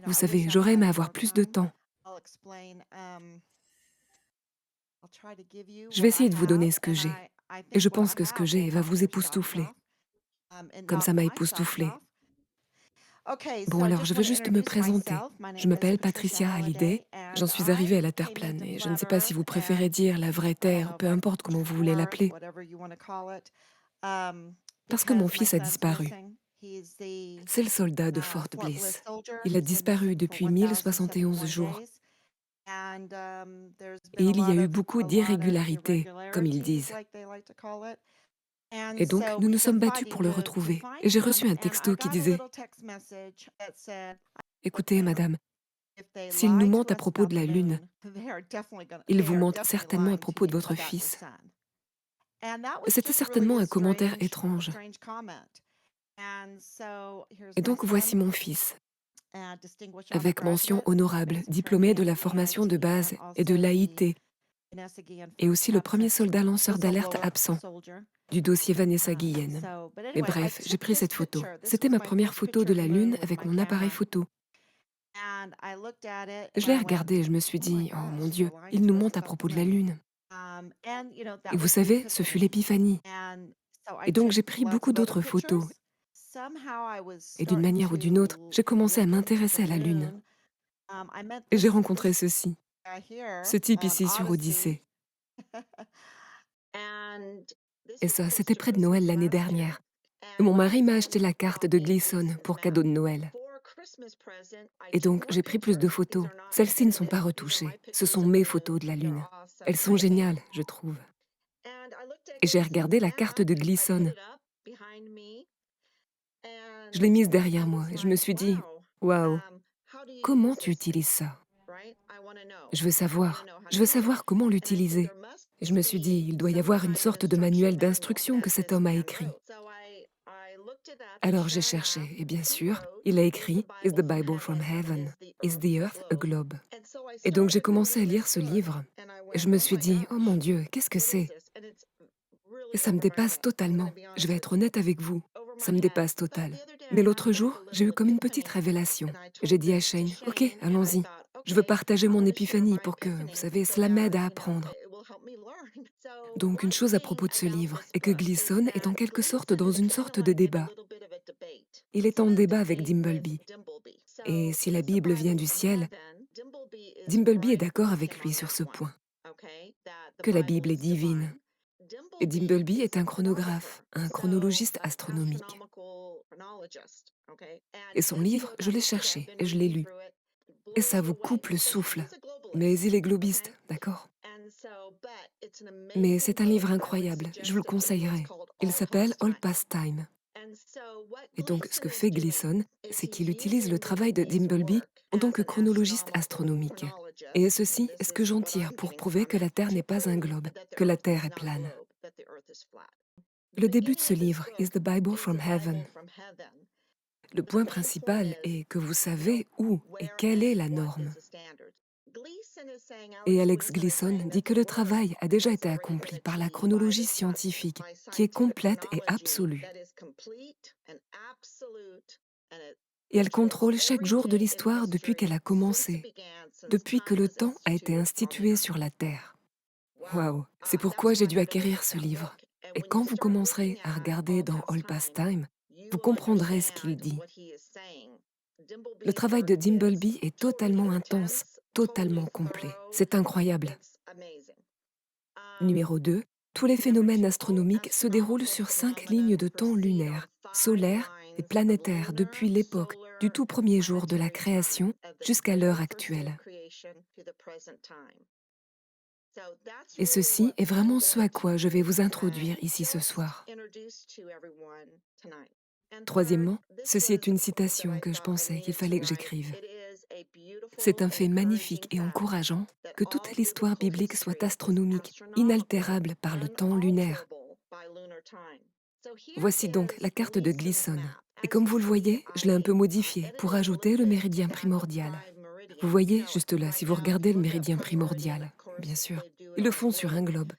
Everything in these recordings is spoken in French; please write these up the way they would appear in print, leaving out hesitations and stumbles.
Vous savez, j'aurais aimé avoir plus de temps. Je vais essayer de vous donner ce que j'ai. Et je pense que ce que j'ai va vous époustoufler, comme ça m'a époustouflée. Bon alors, je veux juste me présenter. Je m'appelle Patricia Hallyday. J'en suis arrivée à la Terre plane et je ne sais pas si vous préférez dire la vraie Terre, peu importe comment vous voulez l'appeler, parce que mon fils a disparu. C'est le soldat de Fort Bliss. Il a disparu depuis 1071 jours et il y a eu beaucoup d'irrégularités, comme ils disent. Et donc, nous nous sommes battus pour le retrouver. Et j'ai reçu un texto qui disait: «Écoutez, madame, s'ils nous mentent à propos de la Lune, ils vous mentent certainement à propos de votre fils.» C'était certainement un commentaire étrange. Et donc, voici mon fils, avec mention honorable, diplômé de la formation de base et de l'AIT, et aussi le premier soldat lanceur d'alerte absent du dossier Vanessa Guillen. Mais bref, j'ai pris cette photo. C'était ma première photo de la Lune avec mon appareil photo. Je l'ai regardée et je me suis dit: «Oh mon Dieu, il nous ment à propos de la Lune.» Et vous savez, ce fut l'épiphanie. Et donc j'ai pris beaucoup d'autres photos. Et d'une manière ou d'une autre, j'ai commencé à m'intéresser à la Lune. Et j'ai rencontré ceci, ce type ici sur Odyssée. Et ça, c'était près de Noël l'année dernière. Et mon mari m'a acheté la carte de Gleason pour cadeau de Noël. Et donc, j'ai pris plus de photos. Celles-ci ne sont pas retouchées. Ce sont mes photos de la Lune. Elles sont géniales, je trouve. Et j'ai regardé la carte de Gleason. Je l'ai mise derrière moi et je me suis dit: «Waouh, comment tu utilises ça? Je veux savoir. Je veux savoir comment l'utiliser.» Et je me suis dit: «Il doit y avoir une sorte de manuel d'instruction que cet homme a écrit.» Alors j'ai cherché, et bien sûr, il a écrit «Is the Bible from heaven? Is the earth a globe?» Et donc j'ai commencé à lire ce livre, et je me suis dit: «Oh mon Dieu, qu'est-ce que c'est?» Et ça me dépasse totalement. Je vais être honnête avec vous, ça me dépasse total. Mais l'autre jour, j'ai eu comme une petite révélation. J'ai dit à Shane: «Ok, allons-y. Je veux partager mon épiphanie pour que, vous savez, cela m'aide à apprendre.» Donc une chose à propos de ce livre est que Gleason est en quelque sorte dans une sorte de débat. Il est en débat avec Dimbleby. Et si la Bible vient du ciel, Dimbleby est d'accord avec lui sur ce point, que la Bible est divine. Et Dimbleby est un chronographe, un chronologiste astronomique. Et son livre, je l'ai cherché et je l'ai lu. Et ça vous coupe le souffle. Mais il est globiste, d'accord? Mais c'est un livre incroyable, je vous le conseillerais. Il s'appelle All Past Time. Et donc, ce que fait Gleason, c'est qu'il utilise le travail de Dimbleby en tant que chronologiste astronomique. Et ceci est ce que j'en tire pour prouver que la Terre n'est pas un globe, que la Terre est plane. Le début de ce livre, Is the Bible from Heaven? Le point principal est que vous savez où et quelle est la norme. Et Alex Gleason dit que le travail a déjà été accompli par la chronologie scientifique, qui est complète et absolue. Et elle contrôle chaque jour de l'histoire depuis qu'elle a commencé, depuis que le temps a été institué sur la Terre. Waouh! C'est pourquoi j'ai dû acquérir ce livre. Et quand vous commencerez à regarder dans All Past Time, vous comprendrez ce qu'il dit. Le travail de Dimbleby est totalement intense, totalement complet. C'est incroyable. Numéro 2, tous les phénomènes astronomiques se déroulent sur 5 lignes de temps lunaires, solaires et planétaires depuis l'époque du tout premier jour de la création jusqu'à l'heure actuelle. Et ceci est vraiment ce à quoi je vais vous introduire ici ce soir. Troisièmement, ceci est une citation que je pensais qu'il fallait que j'écrive. C'est un fait magnifique et encourageant que toute l'histoire biblique soit astronomique, inaltérable par le temps lunaire. Voici donc la carte de Gleason. Et comme vous le voyez, je l'ai un peu modifiée pour ajouter le méridien primordial. Vous voyez, juste là, si vous regardez le méridien primordial, bien sûr, ils le font sur un globe.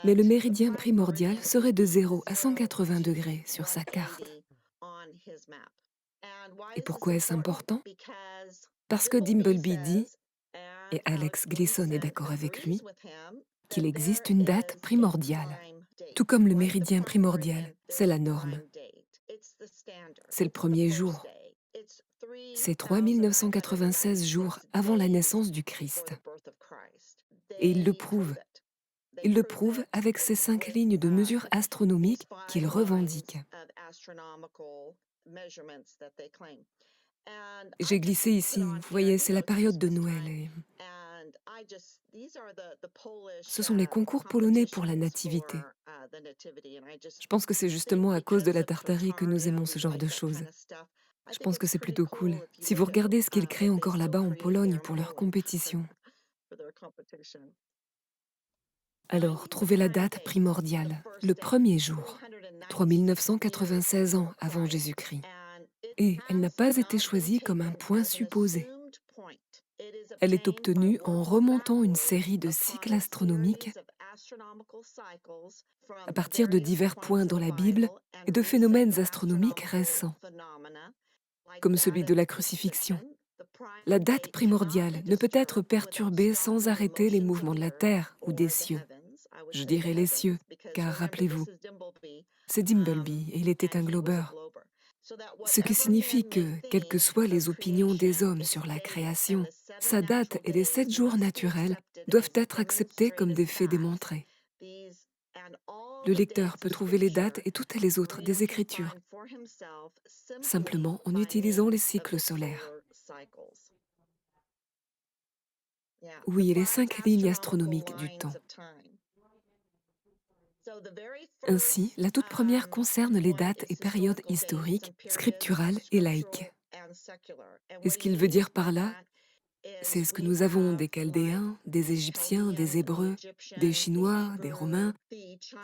Mais le méridien primordial serait de 0 à 180 degrés sur sa carte. Et pourquoi est-ce important? Parce que Dimbleby dit, et Alex Gleason est d'accord avec lui, qu'il existe une date primordiale. Tout comme le méridien primordial, c'est la norme. C'est le premier jour. C'est 3996 jours avant la naissance du Christ. Et il le prouve. Il le prouve avec ces 5 lignes de mesure astronomique qu'il revendique. J'ai glissé ici, vous voyez, c'est la période de Noël. Et ce sont les concours polonais pour la nativité. Je pense que c'est justement à cause de la Tartarie que nous aimons ce genre de choses. Je pense que c'est plutôt cool. Si vous regardez ce qu'ils créent encore là-bas en Pologne pour leur compétition. Alors, trouvez la date primordiale, le premier jour, 3996 ans avant Jésus-Christ. Et elle n'a pas été choisie comme un point supposé. Elle est obtenue en remontant une série de cycles astronomiques à partir de divers points dans la Bible et de phénomènes astronomiques récents, comme celui de la crucifixion. La date primordiale ne peut être perturbée sans arrêter les mouvements de la Terre ou des cieux. Je dirais les cieux, car rappelez-vous, c'est Dimbleby et il était un globeur. Ce qui signifie que, quelles que soient les opinions des hommes sur la création, sa date et les 7 jours naturels doivent être acceptés comme des faits démontrés. Le lecteur peut trouver les dates et toutes les autres des Écritures, simplement en utilisant les cycles solaires. Oui, et les 5 lignes astronomiques du temps. Ainsi, la toute première concerne les dates et périodes historiques, scripturales et laïques. Et ce qu'il veut dire par là, c'est ce que nous avons des Chaldéens, des Égyptiens, des Hébreux, des Chinois, des Romains,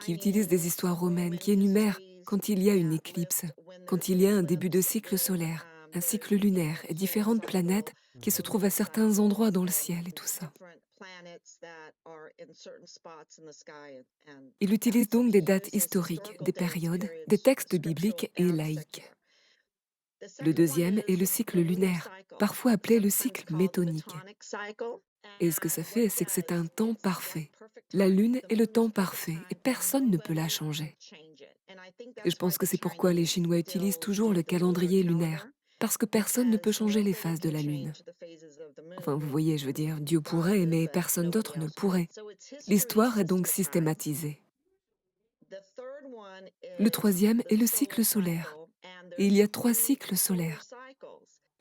qui utilisent des histoires romaines, qui énumèrent quand il y a une éclipse, quand il y a un début de cycle solaire, un cycle lunaire et différentes planètes qui se trouvent à certains endroits dans le ciel et tout ça. Il utilise donc des dates historiques, des périodes, des textes bibliques et laïques. Le deuxième est le cycle lunaire, parfois appelé le cycle métonique. Et ce que ça fait, c'est que c'est un temps parfait. La Lune est le temps parfait et personne ne peut la changer. Et je pense que c'est pourquoi les Chinois utilisent toujours le calendrier lunaire, parce que personne ne peut changer les phases de la Lune. Enfin, vous voyez, je veux dire, Dieu pourrait, mais personne d'autre ne le pourrait. L'histoire est donc systématisée. Le troisième est le cycle solaire. Et il y a 3 cycles solaires.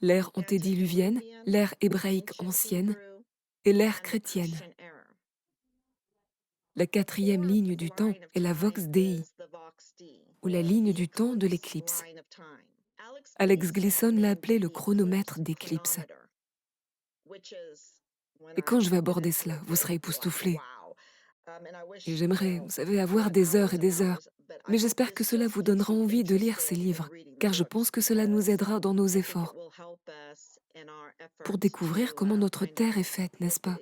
L'ère antédiluvienne, l'ère hébraïque ancienne et l'ère chrétienne. La 4e ligne du temps est la Vox Dei, ou la ligne du temps de l'éclipse. Alex Gleason l'a appelé le chronomètre d'éclipse. Et quand je vais aborder cela, vous serez époustouflés. Et j'aimerais, vous savez, avoir des heures et des heures. Mais j'espère que cela vous donnera envie de lire ces livres, car je pense que cela nous aidera dans nos efforts pour découvrir comment notre Terre est faite, n'est-ce pas?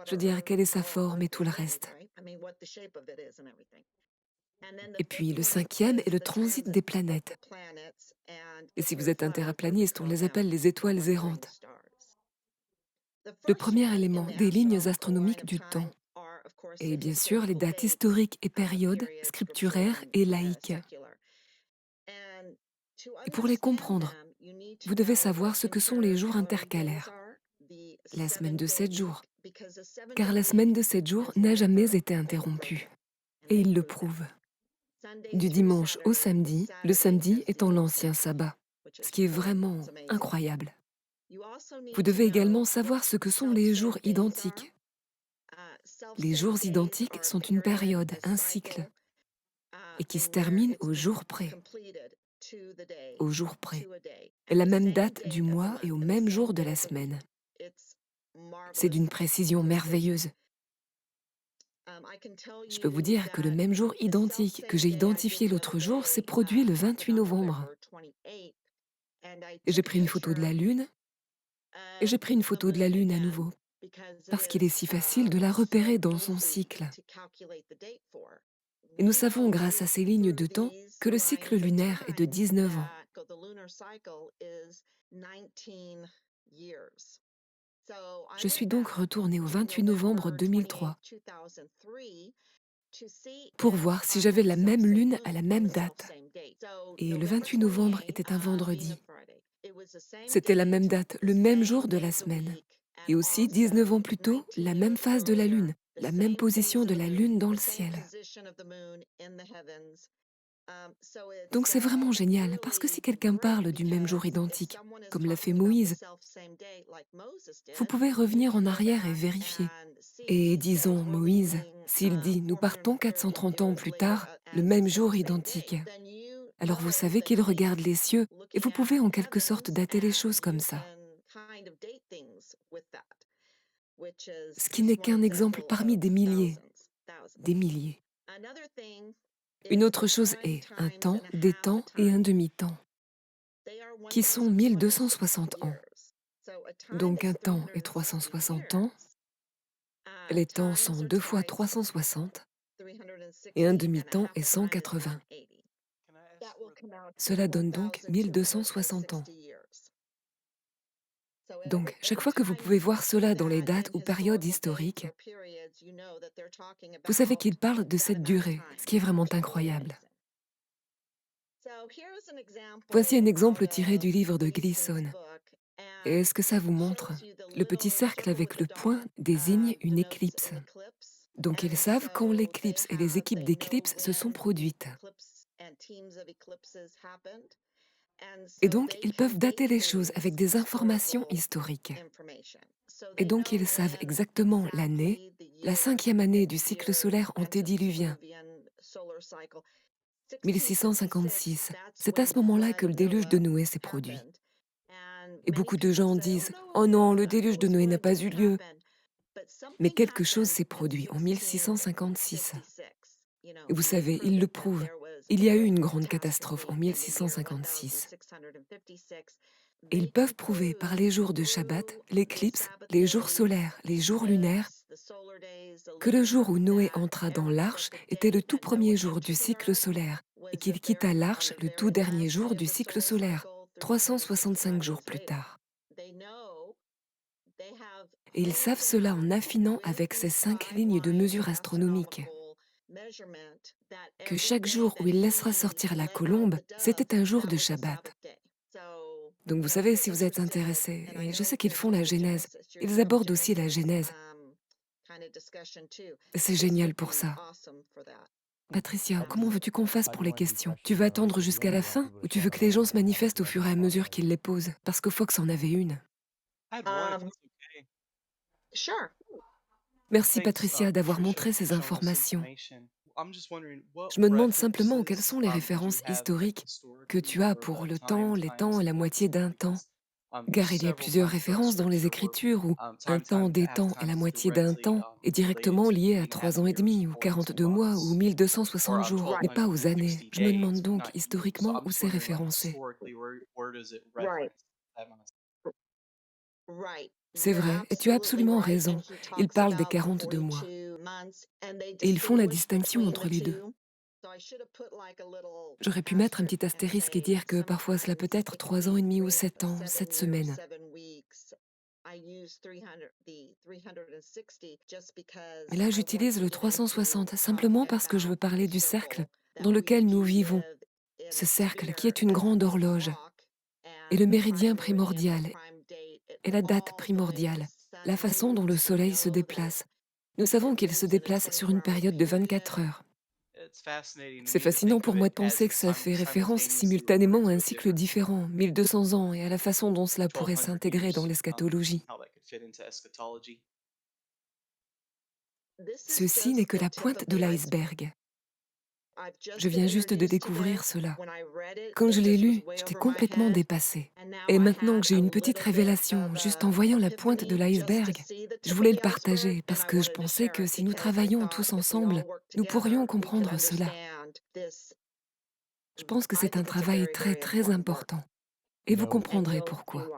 Je veux dire, quelle est sa forme et tout le reste. Et puis le 5e est le transit des planètes. Et si vous êtes un terraplaniste, on les appelle les étoiles errantes. Le premier élément des lignes astronomiques du temps. Et bien sûr, les dates historiques et périodes, scripturaires et laïques. Et pour les comprendre, vous devez savoir ce que sont les jours intercalaires. La semaine de 7 jours. Car la semaine de 7 jours n'a jamais été interrompue. Et il le prouve. Du dimanche au samedi, le samedi étant l'ancien sabbat, ce qui est vraiment incroyable. Vous devez également savoir ce que sont les jours identiques. Les jours identiques sont une période, un cycle, et qui se termine au jour près. Au jour près. Et la même date du mois et au même jour de la semaine. C'est d'une précision merveilleuse. Je peux vous dire que le même jour identique que j'ai identifié l'autre jour s'est produit le 28 novembre. Et j'ai pris une photo de la Lune, et j'ai pris une photo de la Lune à nouveau, parce qu'il est si facile de la repérer dans son cycle. Et nous savons, grâce à ces lignes de temps, que le cycle lunaire est de 19 ans. Je suis donc retournée au 28 novembre 2003 pour voir si j'avais la même lune à la même date. Et le 28 novembre était un vendredi. C'était la même date, le même jour de la semaine. Et aussi, 19 ans plus tôt, la même phase de la lune, la même position de la lune dans le ciel. Donc c'est vraiment génial, parce que si quelqu'un parle du même jour identique, comme l'a fait Moïse, vous pouvez revenir en arrière et vérifier. Et disons, Moïse, s'il dit « nous partons 430 ans plus tard, le même jour identique », alors vous savez qu'il regarde les cieux et vous pouvez en quelque sorte dater les choses comme ça. Ce qui n'est qu'un exemple parmi des milliers, des milliers. Une autre chose est un temps, des temps et un demi-temps, qui sont 1260 ans. Donc un temps est 360 ans, les temps sont 2 fois 360, et un demi-temps est 180. Cela donne donc 1260 ans. Donc, chaque fois que vous pouvez voir cela dans les dates ou périodes historiques, vous savez qu'ils parlent de cette durée, ce qui est vraiment incroyable. Voici un exemple tiré du livre de Gleason. Et est-ce que ça vous montre? Le petit cercle avec le point désigne une éclipse. Donc ils savent quand l'éclipse et les équipes d'éclipses se sont produites. Et donc ils peuvent dater les choses avec des informations historiques. Et donc ils savent exactement l'année, la 5e année du cycle solaire antédiluvien, 1656. C'est à ce moment-là que le déluge de Noé s'est produit. Et beaucoup de gens disent « Oh non, le déluge de Noé n'a pas eu lieu ». Mais quelque chose s'est produit en 1656. Et vous savez, ils le prouvent. Il y a eu une grande catastrophe en 1656. Et ils peuvent prouver par les jours de Shabbat, l'éclipse, les jours solaires, les jours lunaires, que le jour où Noé entra dans l'arche était le tout premier jour du cycle solaire et qu'il quitta l'arche le tout dernier jour du cycle solaire, 365 jours plus tard. Et ils savent cela en affinant avec ces 5 lignes de mesure astronomique. Que chaque jour où il laissera sortir la colombe, c'était un jour de Shabbat. Donc vous savez, si vous êtes intéressé, et je sais qu'ils font la Genèse, ils abordent aussi la Genèse. C'est génial pour ça. Patricia, comment veux-tu qu'on fasse pour les questions? Tu veux attendre jusqu'à la fin ou tu veux que les gens se manifestent au fur et à mesure qu'ils les posent? Parce que Fox en avait une. Merci Patricia d'avoir montré ces informations. Je me demande simplement quelles sont les références historiques que tu as pour le temps, les temps et la moitié d'un temps. Car il y a plusieurs références dans les Écritures où un temps des temps et la moitié d'un temps est directement lié à 3 ans et demi, ou 42 mois, ou 1260 jours, mais pas aux années. Je me demande donc, historiquement, où c'est référencé. C'est vrai, et tu as absolument raison. Ils parlent des 42 mois. Et ils font la distinction entre les deux. J'aurais pu mettre un petit astérisque et dire que parfois cela peut être 3 ans et demi ou 7 ans, 7 semaines. Mais là, j'utilise le 360 simplement parce que je veux parler du cercle dans lequel nous vivons. Ce cercle qui est une grande horloge. Et le méridien primordial et la date primordiale, la façon dont le Soleil se déplace. Nous savons qu'il se déplace sur une période de 24 heures. C'est fascinant pour moi de penser que ça fait référence simultanément à un cycle différent, 1200 ans, et à la façon dont cela pourrait s'intégrer dans l'eschatologie. Ceci n'est que la pointe de l'iceberg. Je viens juste de découvrir cela. Quand je l'ai lu, j'étais complètement dépassée. Et maintenant que j'ai une petite révélation, juste en voyant la pointe de l'iceberg, je voulais le partager parce que je pensais que si nous travaillons tous ensemble, nous pourrions comprendre cela. Je pense que c'est un travail très, très important. Et vous comprendrez pourquoi.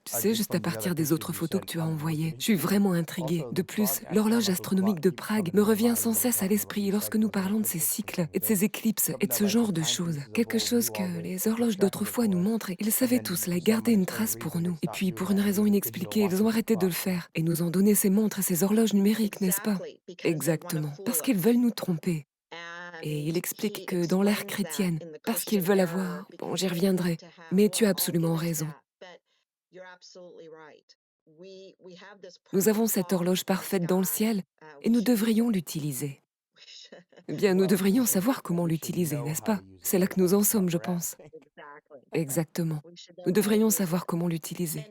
Tu sais, juste à partir des autres photos que tu as envoyées, je suis vraiment intriguée. De plus, l'horloge astronomique de Prague me revient sans cesse à l'esprit lorsque nous parlons de ces cycles et de ces éclipses et de ce genre de choses. Quelque chose que les horloges d'autrefois nous montrent et ils savaient tous cela et gardaient une trace pour nous. Et puis, pour une raison inexpliquée, ils ont arrêté de le faire et nous ont donné ces montres et ces horloges numériques, n'est-ce pas? Exactement, parce qu'ils veulent nous tromper. Et il explique que dans l'ère chrétienne, parce qu'ils veulent avoir... Bon, j'y reviendrai, mais tu as absolument raison. Nous avons cette horloge parfaite dans le ciel et nous devrions l'utiliser. Eh bien, nous devrions savoir comment l'utiliser, n'est-ce pas? C'est là que nous en sommes, je pense. Exactement. Nous devrions savoir comment l'utiliser.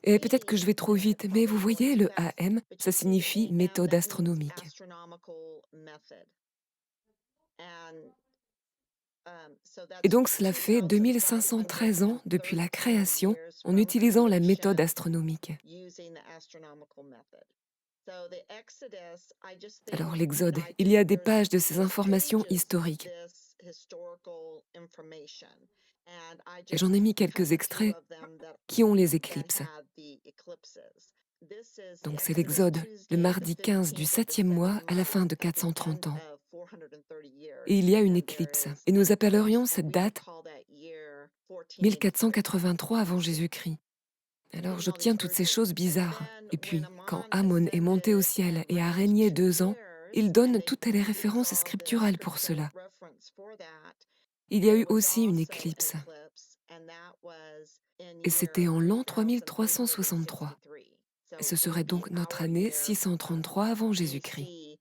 Et peut-être que je vais trop vite, mais vous voyez, le AM, ça signifie méthode astronomique. Et donc cela fait 2513 ans depuis la création en utilisant la méthode astronomique. Alors l'Exode, il y a des pages de ces informations historiques. Et j'en ai mis quelques extraits qui ont les éclipses. Donc c'est l'Exode, le mardi 15 du 7e mois à la fin de 430 ans. Et il y a une éclipse. Et nous appellerions cette date 1483 avant Jésus-Christ. Alors j'obtiens toutes ces choses bizarres. Et puis, quand Amon est monté au ciel et a régné 2 ans, il donne toutes les références scripturales pour cela. Il y a eu aussi une éclipse. Et c'était en l'an 3363. Et ce serait donc notre année 633 avant Jésus-Christ.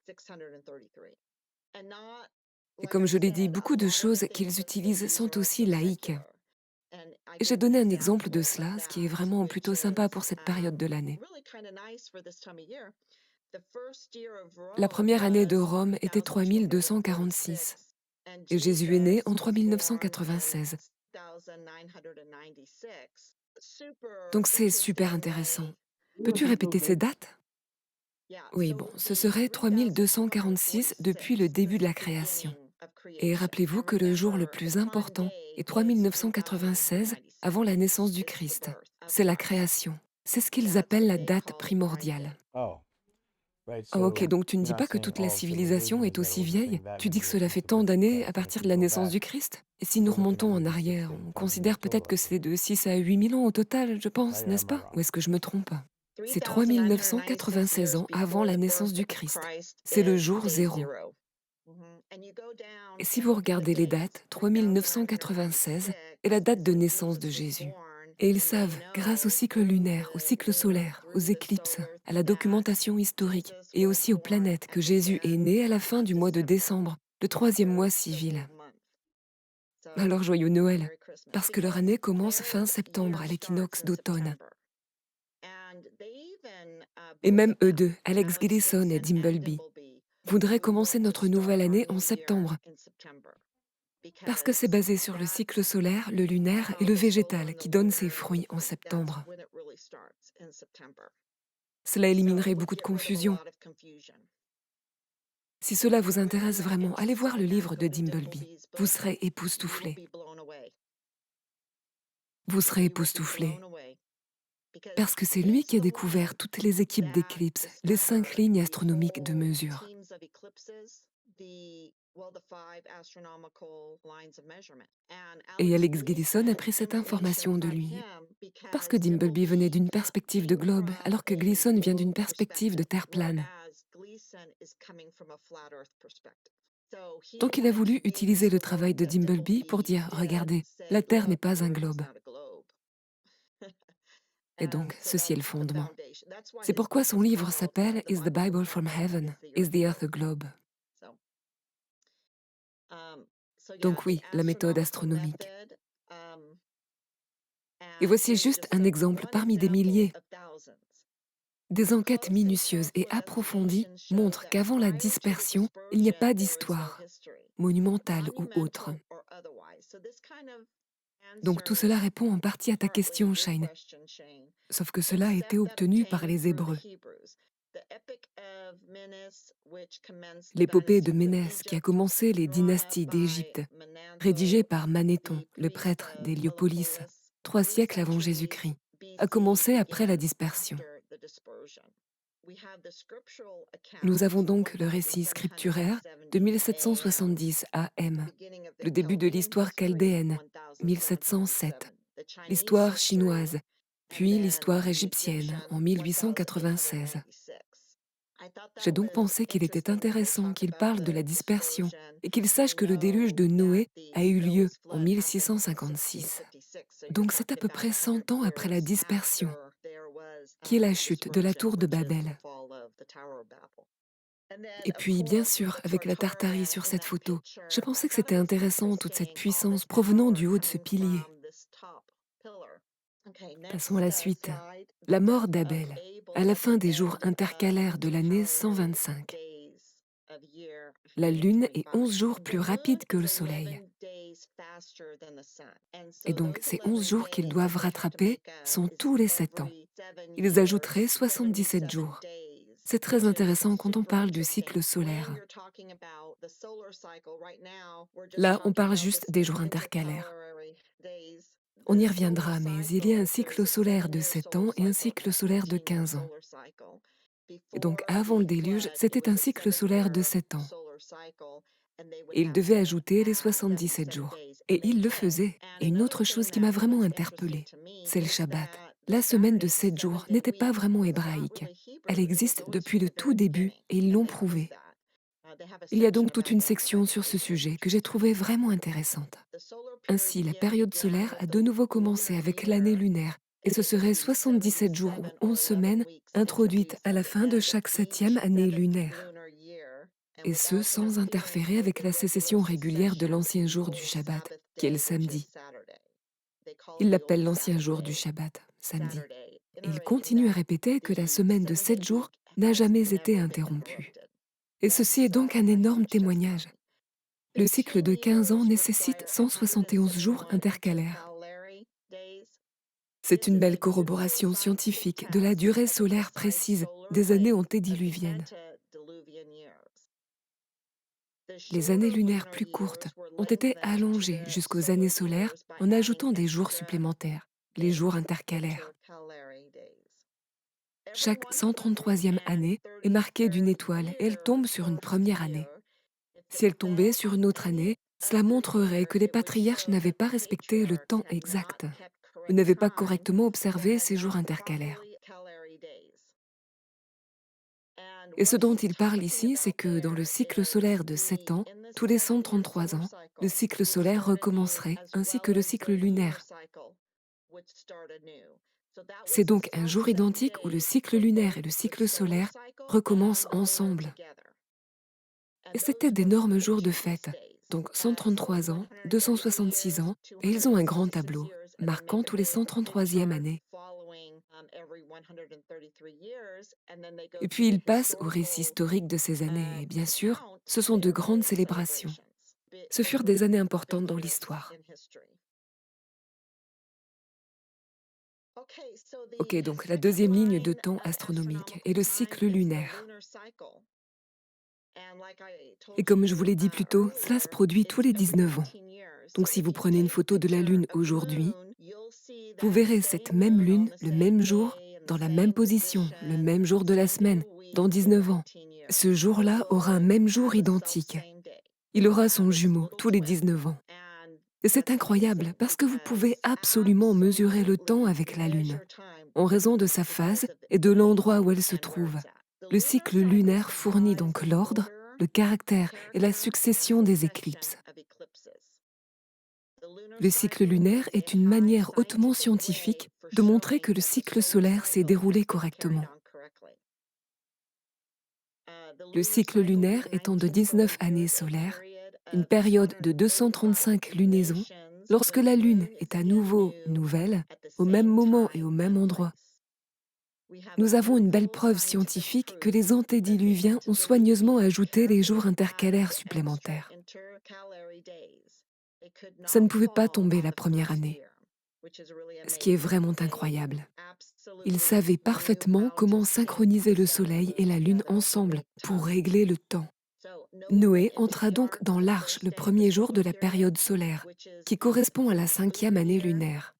Et comme je l'ai dit, beaucoup de choses qu'ils utilisent sont aussi laïques. Et j'ai donné un exemple de cela, ce qui est vraiment plutôt sympa pour cette période de l'année. La première année de Rome était 3246 et Jésus est né en 3996. Donc c'est super intéressant. Peux-tu répéter ces dates? Oui, bon, ce serait 3246 depuis le début de la création. Et rappelez-vous que le jour le plus important est 3996 avant la naissance du Christ. C'est la création. C'est ce qu'ils appellent la date primordiale. Ah, ok, donc tu ne dis pas que toute la civilisation est aussi vieille? Tu dis que cela fait tant d'années à partir de la naissance du Christ? Et si nous remontons en arrière, on considère peut-être que c'est de 6 à 8 000 ans au total, je pense, n'est-ce pas? Ou est-ce que je me trompe? C'est 3996 ans avant la naissance du Christ. C'est le jour zéro. Et si vous regardez les dates, 3996 est la date de naissance de Jésus. Et ils savent, grâce au cycle lunaire, au cycle solaire, aux éclipses, à la documentation historique et aussi aux planètes, que Jésus est né à la fin du mois de décembre, le 3e mois civil. Alors joyeux Noël, parce que leur année commence fin septembre à l'équinoxe d'automne. Et même eux deux, Alex Gillison et Dimbleby, voudraient commencer notre nouvelle année en septembre, parce que c'est basé sur le cycle solaire, le lunaire et le végétal qui donne ses fruits en septembre. Cela éliminerait beaucoup de confusion. Si cela vous intéresse vraiment, allez voir le livre de Dimbleby. Vous serez époustouflés. Vous serez époustouflés. Parce que c'est lui qui a découvert toutes les équipes d'éclipses, les 5 lignes astronomiques de mesure. Et Alex Gillison a pris cette information de lui. Parce que Dimbleby venait d'une perspective de globe, alors que Gleason vient d'une perspective de terre plane. Donc il a voulu utiliser le travail de Dimbleby pour dire, regardez, la Terre n'est pas un globe. Et donc, ceci est le fondement. C'est pourquoi son livre s'appelle Is the Bible from Heaven? Is the Earth a Globe? Donc oui, la méthode astronomique. Et voici juste un exemple parmi des milliers. Des enquêtes minutieuses et approfondies montrent qu'avant la dispersion, il n'y a pas d'histoire, monumentale ou autre. Donc tout cela répond en partie à ta question, Shane. Sauf que cela a été obtenu par les Hébreux. L'épopée de Ménès qui a commencé les dynasties d'Égypte, rédigée par Manéthon, le prêtre d'Héliopolis. 3 siècles avant Jésus-Christ, a commencé après la dispersion. Nous avons donc le récit scripturaire de 1770 AM, le début de l'histoire chaldéenne, 1707, l'histoire chinoise, puis l'histoire égyptienne en 1896. J'ai donc pensé qu'il était intéressant qu'il parle de la dispersion et qu'il sache que le déluge de Noé a eu lieu en 1656. Donc c'est à peu près 100 ans après la dispersion, qui est la chute de la tour de Babel. Et puis, bien sûr, avec la Tartarie sur cette photo, je pensais que c'était intéressant, toute cette puissance provenant du haut de ce pilier. Passons à la suite. La mort d'Abel, à la fin des jours intercalaires de l'année 125. La Lune est 11 jours plus rapide que le Soleil. Et donc, ces 11 jours qu'ils doivent rattraper sont tous les 7 ans. Ils ajouteraient 77 jours. C'est très intéressant quand on parle du cycle solaire. Là, on parle juste des jours intercalaires. On y reviendra, mais il y a un cycle solaire de 7 ans et un cycle solaire de 15 ans. Et donc, avant le déluge, c'était un cycle solaire de 7 ans. Et il devait ajouter les 77 jours. Et il le faisait. Et une autre chose qui m'a vraiment interpellée, c'est le Shabbat. La semaine de 7 jours n'était pas vraiment hébraïque. Elle existe depuis le tout début et ils l'ont prouvé. Il y a donc toute une section sur ce sujet que j'ai trouvée vraiment intéressante. Ainsi, la période solaire a de nouveau commencé avec l'année lunaire, et ce serait 77 jours ou 11 semaines introduites à la fin de chaque 7e année lunaire. Et ce, sans interférer avec la sécession régulière de l'ancien jour du Shabbat, qui est le samedi. Ils l'appellent l'ancien jour du Shabbat, samedi. Et il continue à répéter que la semaine de 7 jours n'a jamais été interrompue. Et ceci est donc un énorme témoignage. Le cycle de 15 ans nécessite 171 jours intercalaires. C'est une belle corroboration scientifique de la durée solaire précise des années antédiluviennes. Les années lunaires plus courtes ont été allongées jusqu'aux années solaires en ajoutant des jours supplémentaires, les jours intercalaires. Chaque 133e année est marquée d'une étoile et elle tombe sur une première année. Si elle tombait sur une autre année, cela montrerait que les patriarches n'avaient pas respecté le temps exact, ou n'avaient pas correctement observé ces jours intercalaires. Et ce dont il parle ici, c'est que dans le cycle solaire de 7 ans, tous les 133 ans, le cycle solaire recommencerait, ainsi que le cycle lunaire. C'est donc un jour identique où le cycle lunaire et le cycle solaire recommencent ensemble. Et c'était d'énormes jours de fête, donc 133 ans, 266 ans, et ils ont un grand tableau, marquant tous les 133e années. Et puis ils passent au récit historique de ces années, et bien sûr, ce sont de grandes célébrations. Ce furent des années importantes dans l'histoire. Ok, donc la deuxième ligne de temps astronomique est le cycle lunaire. Et comme je vous l'ai dit plus tôt, cela se produit tous les 19 ans. Donc si vous prenez une photo de la Lune aujourd'hui, vous verrez cette même Lune le même jour, dans la même position, le même jour de la semaine, dans 19 ans. Ce jour-là aura un même jour identique. Il aura son jumeau tous les 19 ans. Et c'est incroyable parce que vous pouvez absolument mesurer le temps avec la Lune, en raison de sa phase et de l'endroit où elle se trouve. Le cycle lunaire fournit donc l'ordre, le caractère et la succession des éclipses. Le cycle lunaire est une manière hautement scientifique de montrer que le cycle solaire s'est déroulé correctement. Le cycle lunaire étant de 19 années solaires, une période de 235 lunaisons, lorsque la Lune est à nouveau nouvelle, au même moment et au même endroit. Nous avons une belle preuve scientifique que les antédiluviens ont soigneusement ajouté les jours intercalaires supplémentaires. Ça ne pouvait pas tomber la première année, ce qui est vraiment incroyable. Ils savaient parfaitement comment synchroniser le Soleil et la Lune ensemble pour régler le temps. Noé entra donc dans l'arche le premier jour de la période solaire, qui correspond à la 5e année lunaire.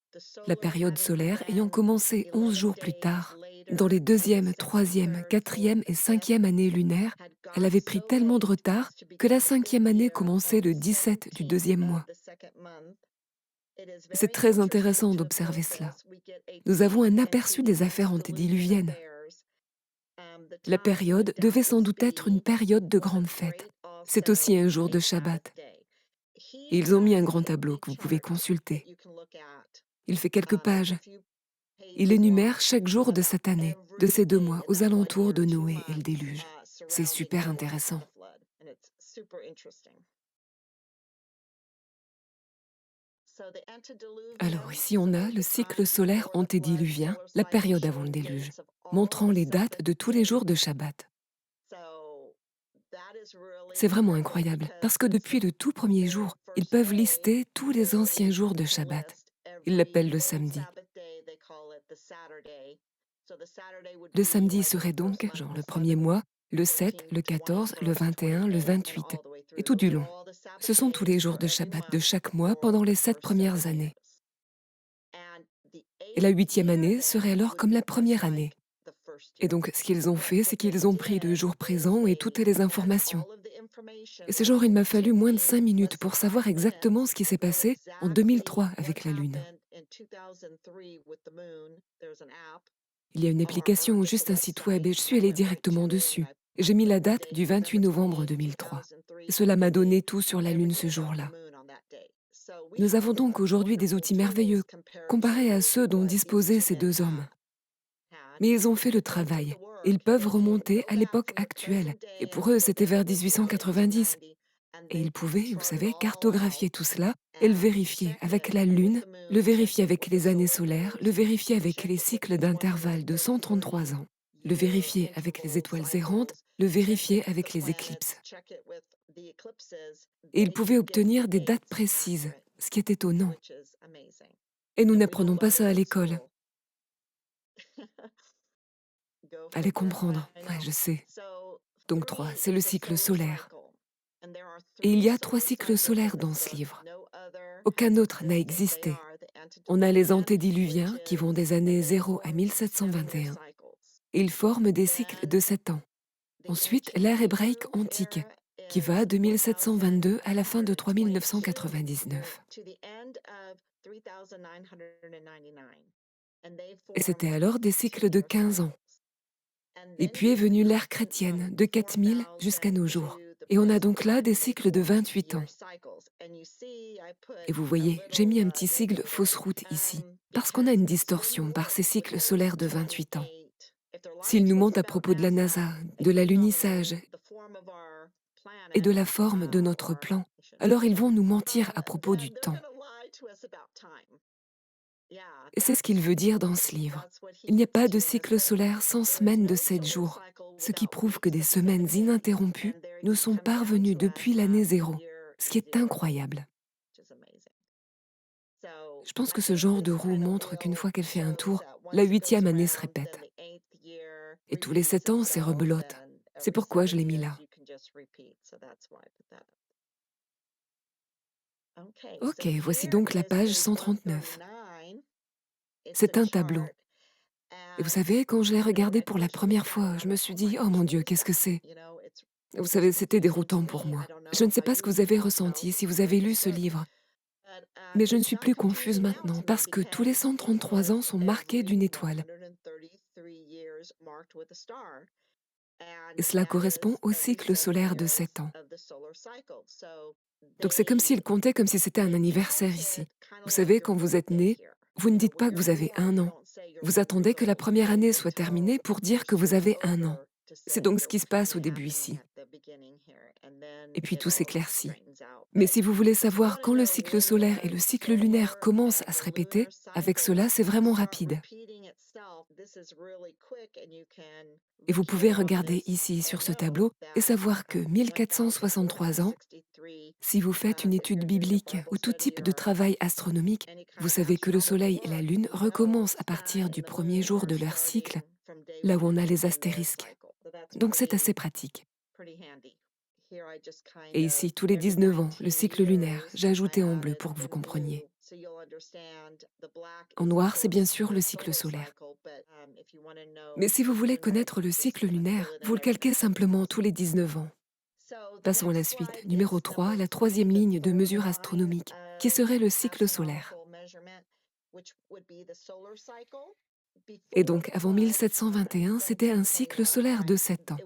La période solaire ayant commencé 11 jours plus tard, dans les deuxième, troisième, quatrième et cinquième années lunaires, elle avait pris tellement de retard que la cinquième année commençait le 17 du deuxième mois. C'est très intéressant d'observer cela. Nous avons un aperçu des affaires antédiluviennes. La période devait sans doute être une période de grande fête. C'est aussi un jour de Shabbat. Et ils ont mis un grand tableau que vous pouvez consulter. Il fait quelques pages. Il énumère chaque jour de cette année, de ces 2 mois, aux alentours de Noé et le déluge. C'est super intéressant. Alors ici on a le cycle solaire antédiluvien, la période avant le déluge, montrant les dates de tous les jours de Shabbat. C'est vraiment incroyable, parce que depuis le tout premier jour, ils peuvent lister tous les anciens jours de Shabbat. Ils l'appellent le samedi. Le samedi serait donc, genre le premier mois, le 7, le 14, le 21, le 28, et tout du long. Ce sont tous les jours de Shabbat de chaque mois pendant les 7 premières années. Et la 8e année serait alors comme la première année. Et donc, ce qu'ils ont fait, c'est qu'ils ont pris le jour présent et toutes les informations. Et c'est genre, il m'a fallu moins de 5 minutes pour savoir exactement ce qui s'est passé en 2003 avec la Lune. Il y a une application ou juste un site web et je suis allée directement dessus. J'ai mis la date du 28 novembre 2003. Et cela m'a donné tout sur la Lune ce jour-là. Nous avons donc aujourd'hui des outils merveilleux, comparés à ceux dont disposaient ces 2 hommes. Mais ils ont fait le travail. Ils peuvent remonter à l'époque actuelle. Et pour eux, c'était vers 1890. Et ils pouvaient, vous savez, cartographier tout cela et le vérifier avec la Lune, le vérifier avec les années solaires, le vérifier avec les cycles d'intervalle de 133 ans, le vérifier avec les étoiles errantes, le vérifier avec les éclipses. Et ils pouvaient obtenir des dates précises, ce qui est étonnant. Et nous n'apprenons pas ça à l'école. Allez comprendre, ouais, je sais. Donc 3, c'est le cycle solaire. Et il y a 3 cycles solaires dans ce livre. Aucun autre n'a existé. On a les antédiluviens qui vont des années 0 à 1721. Ils forment des cycles de 7 ans. Ensuite, l'ère hébraïque antique, qui va de 1722 à la fin de 3999. Et c'était alors des cycles de 15 ans. Et puis est venue l'ère chrétienne, de 4000 jusqu'à nos jours. Et on a donc là des cycles de 28 ans. Et vous voyez, j'ai mis un petit sigle fausse route ici, parce qu'on a une distorsion par ces cycles solaires de 28 ans. S'ils nous mentent à propos de la NASA, de l'alunissage et de la forme de notre plan, alors ils vont nous mentir à propos du temps. Et c'est ce qu'il veut dire dans ce livre. Il n'y a pas de cycle solaire sans semaine de 7 jours, ce qui prouve que des semaines ininterrompues nous sont parvenues depuis l'année 0, ce qui est incroyable. Je pense que ce genre de roue montre qu'une fois qu'elle fait un tour, la 8e année se répète. Et tous les 7 ans, c'est rebelote. C'est pourquoi je l'ai mis là. Ok, voici donc la page 139. C'est un tableau. Et vous savez, quand je l'ai regardé pour la première fois, je me suis dit, oh mon Dieu, qu'est-ce que c'est? Vous savez, c'était déroutant pour moi. Je ne sais pas ce que vous avez ressenti si vous avez lu ce livre, mais je ne suis plus confuse maintenant parce que tous les 133 ans sont marqués d'une étoile. Et cela correspond au cycle solaire de 7 ans. Donc c'est comme s'il comptait comme si c'était un anniversaire ici. Vous savez, quand vous êtes né, vous ne dites pas que vous avez 1 an. Vous attendez que la première année soit terminée pour dire que vous avez 1 an. C'est donc ce qui se passe au début ici. Et puis tout s'éclaircit. Mais si vous voulez savoir quand le cycle solaire et le cycle lunaire commencent à se répéter, avec cela, c'est vraiment rapide. Et vous pouvez regarder ici sur ce tableau et savoir que 1463 ans, si vous faites une étude biblique ou tout type de travail astronomique, vous savez que le Soleil et la Lune recommencent à partir du premier jour de leur cycle, là où on a les astérisques. Donc c'est assez pratique. Et ici, tous les 19 ans, le cycle lunaire, j'ai ajouté en bleu pour que vous compreniez. En noir, c'est bien sûr le cycle solaire. Mais si vous voulez connaître le cycle lunaire, vous le calquez simplement tous les 19 ans. Passons à la suite. Numéro 3, la troisième ligne de mesure astronomique, qui serait le cycle solaire. Et donc, avant 1721, c'était un cycle solaire de 7 ans.